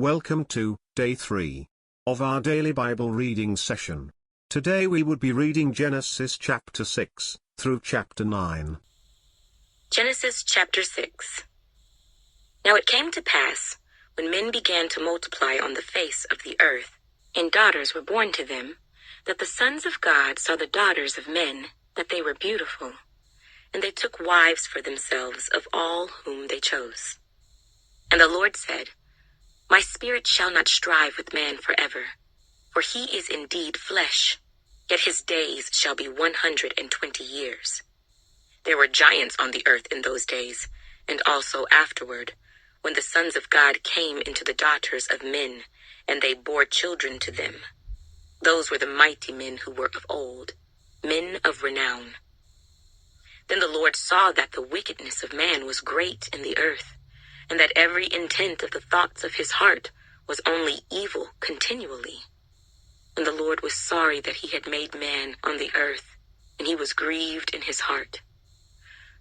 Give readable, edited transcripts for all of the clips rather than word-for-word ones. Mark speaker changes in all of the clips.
Speaker 1: Welcome to Day 3 of our daily Bible reading session. Today we would be reading Genesis chapter 6 through chapter 9.
Speaker 2: Genesis chapter 6. Now it came to pass, when men began to multiply on the face of the earth, and daughters were born to them, that the sons of God saw the daughters of men, that they were beautiful, and they took wives for themselves of all whom they chose. And the Lord said, My spirit shall not strive with man forever, for he is indeed flesh, yet his days shall be 120 years. There were giants on the earth in those days, and also afterward, when the sons of God came into the daughters of men, and they bore children to them. Those were the mighty men who were of old, men of renown. Then the Lord saw that the wickedness of man was great in the earth, and that every intent of the thoughts of his heart was only evil continually. And the Lord was sorry that he had made man on the earth, and he was grieved in his heart.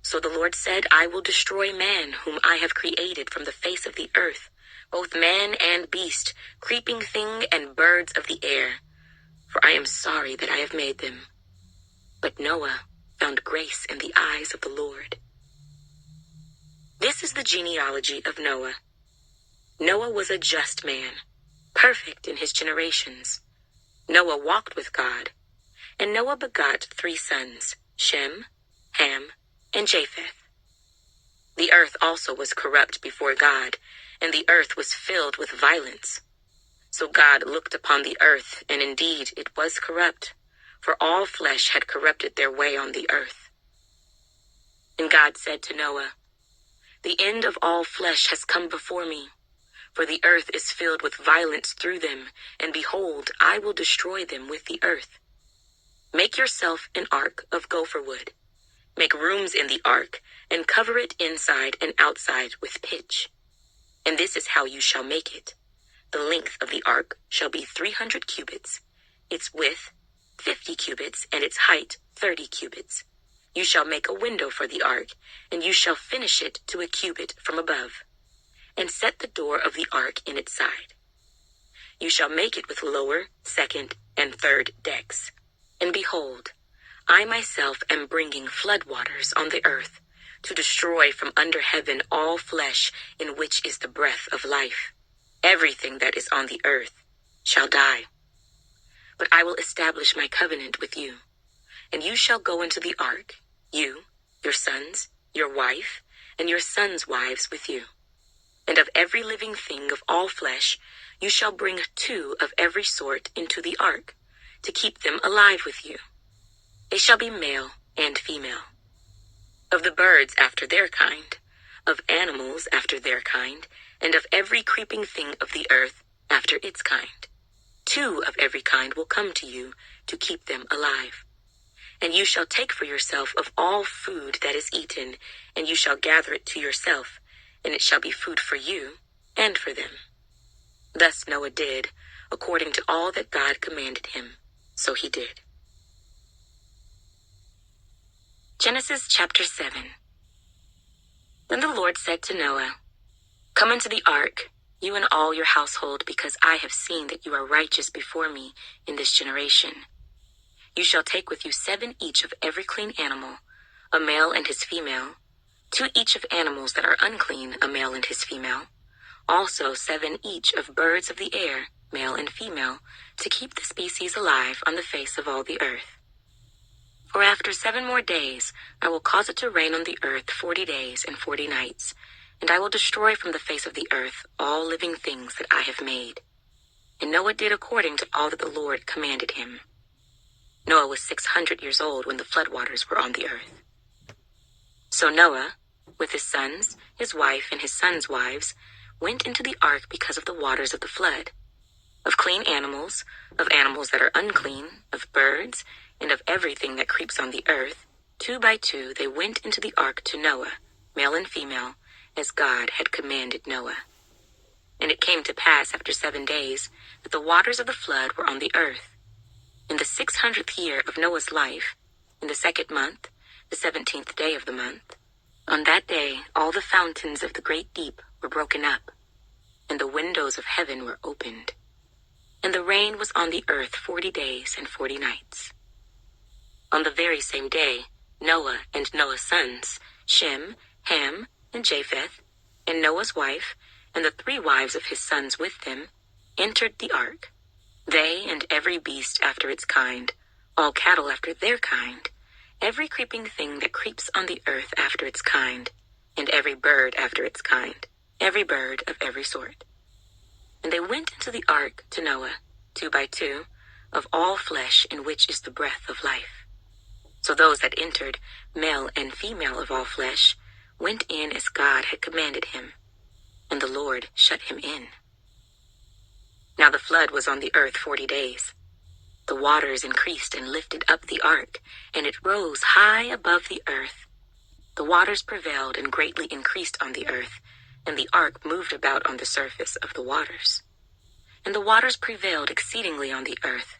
Speaker 2: So the Lord said, I will destroy man whom I have created from the face of the earth, both man and beast, creeping thing and birds of the air, for I am sorry that I have made them. But Noah found grace in the eyes of the Lord. This is the genealogy of Noah. Noah was a just man, perfect in his generations. Noah walked with God, and Noah begot 3 sons, Shem, Ham, and Japheth. The earth also was corrupt before God, and the earth was filled with violence. So God looked upon the earth, and indeed it was corrupt, for all flesh had corrupted their way on the earth. And God said to Noah, The end of all flesh has come before me, for the earth is filled with violence through them, and behold, I will destroy them with the earth. Make yourself an ark of gopher wood. Make rooms in the ark, and cover it inside and outside with pitch. And this is how you shall make it. The length of the ark shall be 300 cubits, its width 50 cubits, and its height 30 cubits. You shall make a window for the ark, and you shall finish it to a cubit from above, and set the door of the ark in its side. You shall make it with lower, second, and third decks. And behold, I myself am bringing floodwaters on the earth, to destroy from under heaven all flesh in which is the breath of life. Everything that is on the earth shall die. But I will establish my covenant with you, and you shall go into the ark, you, your sons, your wife, and your sons' wives with you. And of every living thing of all flesh, you shall bring 2 of every sort into the ark, to keep them alive with you. They shall be male and female. Of the birds after their kind, of animals after their kind, and of every creeping thing of the earth after its kind. 2 of every kind will come to you to keep them alive. And you shall take for yourself of all food that is eaten, and you shall gather it to yourself, and it shall be food for you and for them. Thus Noah did, according to all that God commanded him, so he did. Genesis chapter 7. Then the Lord said to Noah, Come into the ark, you and all your household, because I have seen that you are righteous before me in this generation. You shall take with you 7 each of every clean animal, a male and his female, 2 each of animals that are unclean, a male and his female, also 7 each of birds of the air, male and female, to keep the species alive on the face of all the earth. For after 7 more days I will cause it to rain on the earth 40 days and 40 nights, and I will destroy from the face of the earth all living things that I have made. And Noah did according to all that the Lord commanded him. Noah was 600 years old when the floodwaters were on the earth. So Noah, with his sons, his wife, and his sons' wives, went into the ark because of the waters of the flood. Of clean animals, of animals that are unclean, of birds, and of everything that creeps on the earth, 2 by 2 they went into the ark to Noah, male and female, as God had commanded Noah. And it came to pass after 7 days that the waters of the flood were on the earth. In the 600th year of Noah's life, in the 2nd month, the 17th day of the month, on that day all the fountains of the great deep were broken up, and the windows windows of heaven were opened, and the rain was on the earth 40 days and 40 nights. On the very same day, Noah and Noah's sons, Shem, Ham, and Japheth, and Noah's wife, and the 3 wives of his sons with them, entered the ark, they and every beast after its kind, all cattle after their kind, every creeping thing that creeps on the earth after its kind, and every bird after its kind, every bird of every sort. And they went into the ark to Noah, 2 by 2, of all flesh in which is the breath of life. So those that entered, male and female of all flesh, went in as God had commanded him, and the Lord shut him in. Now the flood was on the earth 40 days. The waters increased and lifted up the ark, and it rose high above the earth. The waters prevailed and greatly increased on the earth, and the ark moved about on the surface of the waters. And the waters prevailed exceedingly on the earth,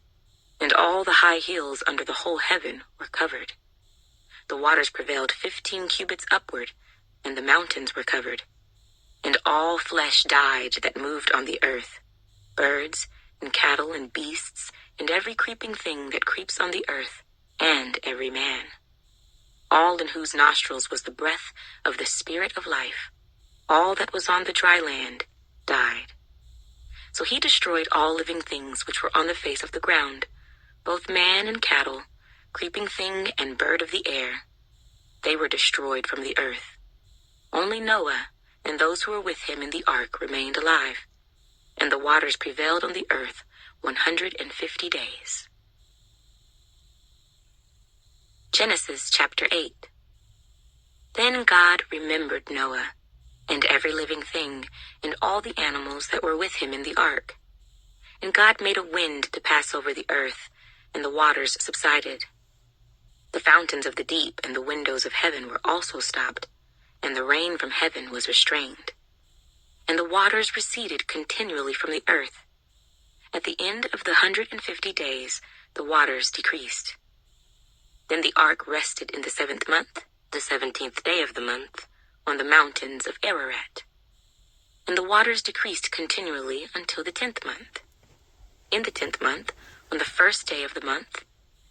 Speaker 2: and all the high hills under the whole heaven were covered. The waters prevailed 15 cubits upward, and the mountains were covered. And all flesh died that moved on the earth, birds, and cattle, and beasts, and every creeping thing that creeps on the earth, and every man. All in whose nostrils was the breath of the Spirit of life, all that was on the dry land, died. So he destroyed all living things which were on the face of the ground, both man and cattle, creeping thing and bird of the air. They were destroyed from the earth. Only Noah and those who were with him in the ark remained alive, and the waters prevailed on the earth 150 days. Genesis chapter 8. Then God remembered Noah, and every living thing, and all the animals that were with him in the ark. And God made a wind to pass over the earth, and the waters subsided. The fountains of the deep and the windows of heaven were also stopped, and the rain from heaven was restrained. And the waters receded continually from the earth. At the end of the 150 days, the waters decreased. Then the ark rested in the 7th month, the 17th day of the month, on the mountains of Ararat. And the waters decreased continually until the 10th month. In the 10th month, on the 1st day of the month,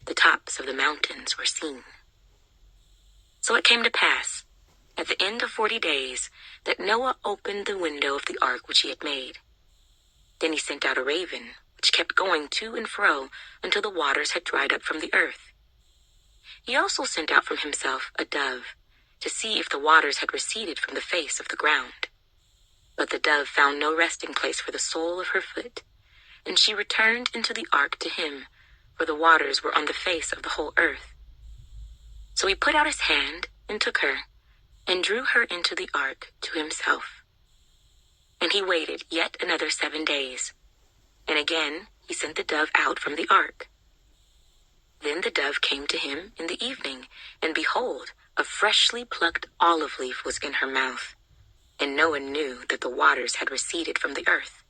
Speaker 2: the tops of the mountains were seen. So it came to pass, at the end of 40 days, that Noah opened the window of the ark which he had made. Then he sent out a raven, which kept going to and fro until the waters had dried up from the earth. He also sent out from himself a dove, to see if the waters had receded from the face of the ground. But the dove found no resting place for the sole of her foot, and she returned into the ark to him, for the waters were on the face of the whole earth. So he put out his hand and took her, and drew her into the ark to himself. And he waited yet another 7 days, and again he sent the dove out from the ark. Then the dove came to him in the evening, and behold, a freshly plucked olive leaf was in her mouth, and Noah knew that the waters had receded from the earth.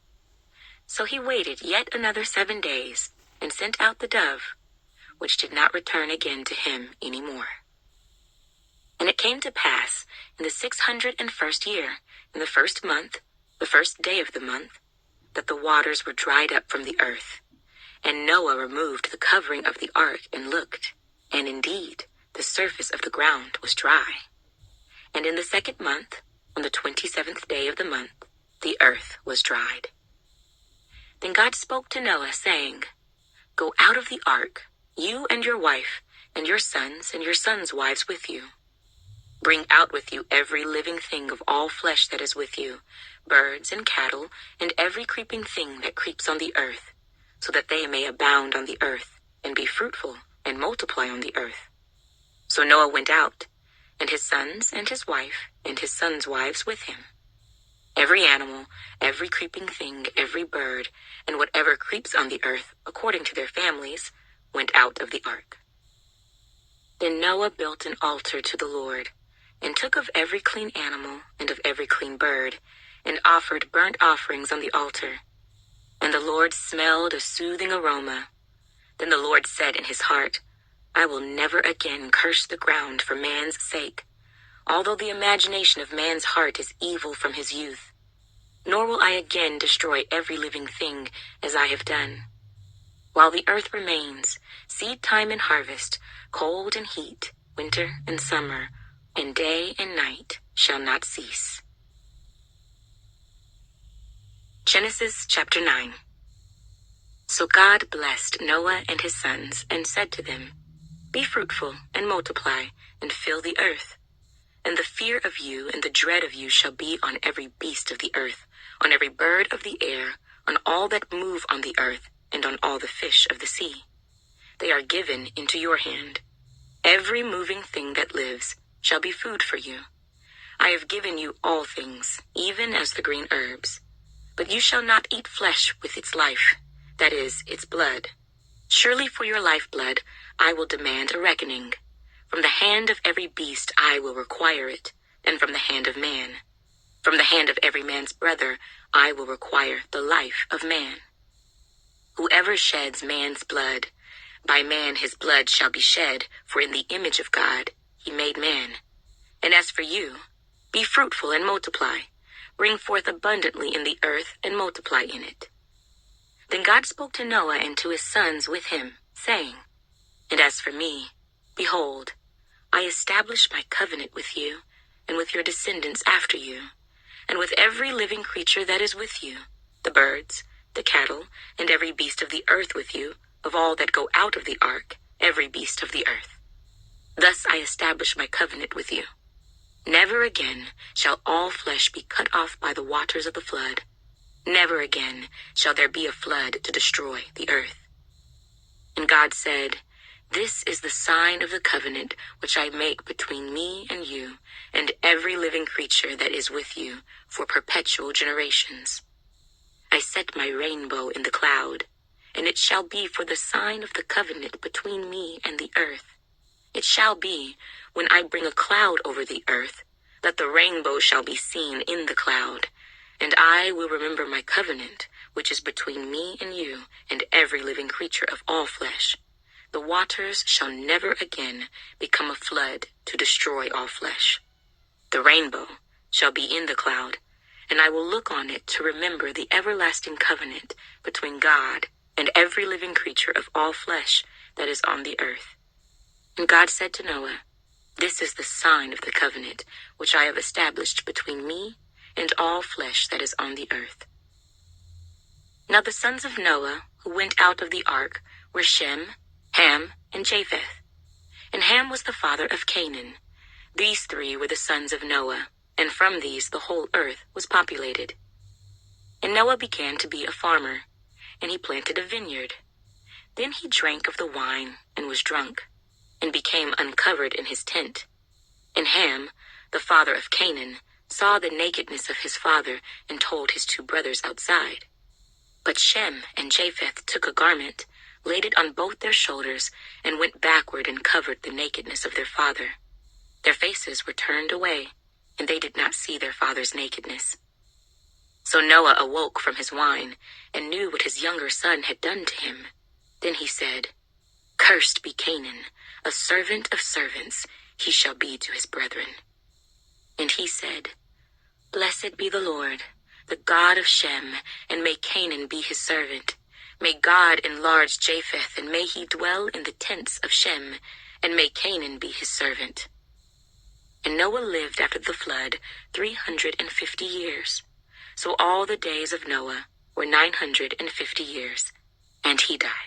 Speaker 2: So he waited yet another 7 days, and sent out the dove, which did not return again to him any more. And it came to pass in the 601st year, in the 1st month, the 1st day of the month, that the waters were dried up from the earth. And Noah removed the covering of the ark and looked, and indeed the surface of the ground was dry. And in the 2nd month, on the 27th day of the month, the earth was dried. Then God spoke to Noah, saying, Go out of the ark, you and your wife, and your sons wives with you. Bring out with you every living thing of all flesh that is with you, birds and cattle, and every creeping thing that creeps on the earth, so that they may abound on the earth, and be fruitful, and multiply on the earth. So Noah went out, and his sons and his wife, and his sons' wives with him. Every animal, every creeping thing, every bird, and whatever creeps on the earth, according to their families, went out of the ark. Then Noah built an altar to the Lord, and took of every clean animal, and of every clean bird, and offered burnt offerings on the altar. And the Lord smelled a soothing aroma. Then the Lord said in his heart, I will never again curse the ground for man's sake, although the imagination of man's heart is evil from his youth. nor will I again destroy every living thing as I have done. While the earth remains, seed time and harvest, cold and heat, winter and summer, and day and night shall not cease. Genesis chapter 9. So God blessed Noah and his sons and said to them, Be fruitful and multiply and fill the earth. And the fear of you and the dread of you shall be on every beast of the earth, on every bird of the air, on all that move on the earth, and on all the fish of the sea. They are given into your hand. Every moving thing that lives shall be food for you. I have given you all things, even as the green herbs. But you shall not eat flesh with its life, that is, its blood. Surely for your lifeblood I will demand a reckoning. From the hand of every beast I will require it, and from the hand of man. From the hand of every man's brother I will require the life of man. Whoever sheds man's blood, by man his blood shall be shed, for in the image of God he made man. And as for you, be fruitful and multiply. Bring forth abundantly in the earth and multiply in it. Then God spoke to Noah and to his sons with him, saying, And as for me, behold, I establish my covenant with you, and with your descendants after you, and with every living creature that is with you, the birds, the cattle, and every beast of the earth with you, of all that go out of the ark, every beast of the earth. Thus I establish my covenant with you. Never again shall all flesh be cut off by the waters of the flood. Never again shall there be a flood to destroy the earth. And God said, This is the sign of the covenant which I make between me and you, and every living creature that is with you, for perpetual generations. I set my rainbow in the cloud, and it shall be for the sign of the covenant between me and the earth. It shall be, when I bring a cloud over the earth, that the rainbow shall be seen in the cloud, and I will remember my covenant, which is between me and you, and every living creature of all flesh. The waters shall never again become a flood to destroy all flesh. The rainbow shall be in the cloud, and I will look on it to remember the everlasting covenant between God and every living creature of all flesh that is on the earth. And God said to Noah, This is the sign of the covenant which I have established between me and all flesh that is on the earth. Now the sons of Noah who went out of the ark were Shem, Ham, and Japheth. And Ham was the father of Canaan. These three were the sons of Noah, and from these the whole earth was populated. And Noah began to be a farmer, and he planted a vineyard. Then he drank of the wine and was drunk, and became uncovered in his tent. And Ham, the father of Canaan, saw the nakedness of his father, and told his two brothers outside. But Shem and Japheth took a garment, laid it on both their shoulders, and went backward and covered the nakedness of their father. Their faces were turned away, and they did not see their father's nakedness. So Noah awoke from his wine, and knew what his younger son had done to him. Then he said, Cursed be Canaan, a servant of servants, he shall be to his brethren. And he said, Blessed be the Lord, the God of Shem, and may Canaan be his servant. May God enlarge Japheth, and may he dwell in the tents of Shem, and may Canaan be his servant. And Noah lived after the flood 350 years. So all the days of Noah were 950 years, and he died.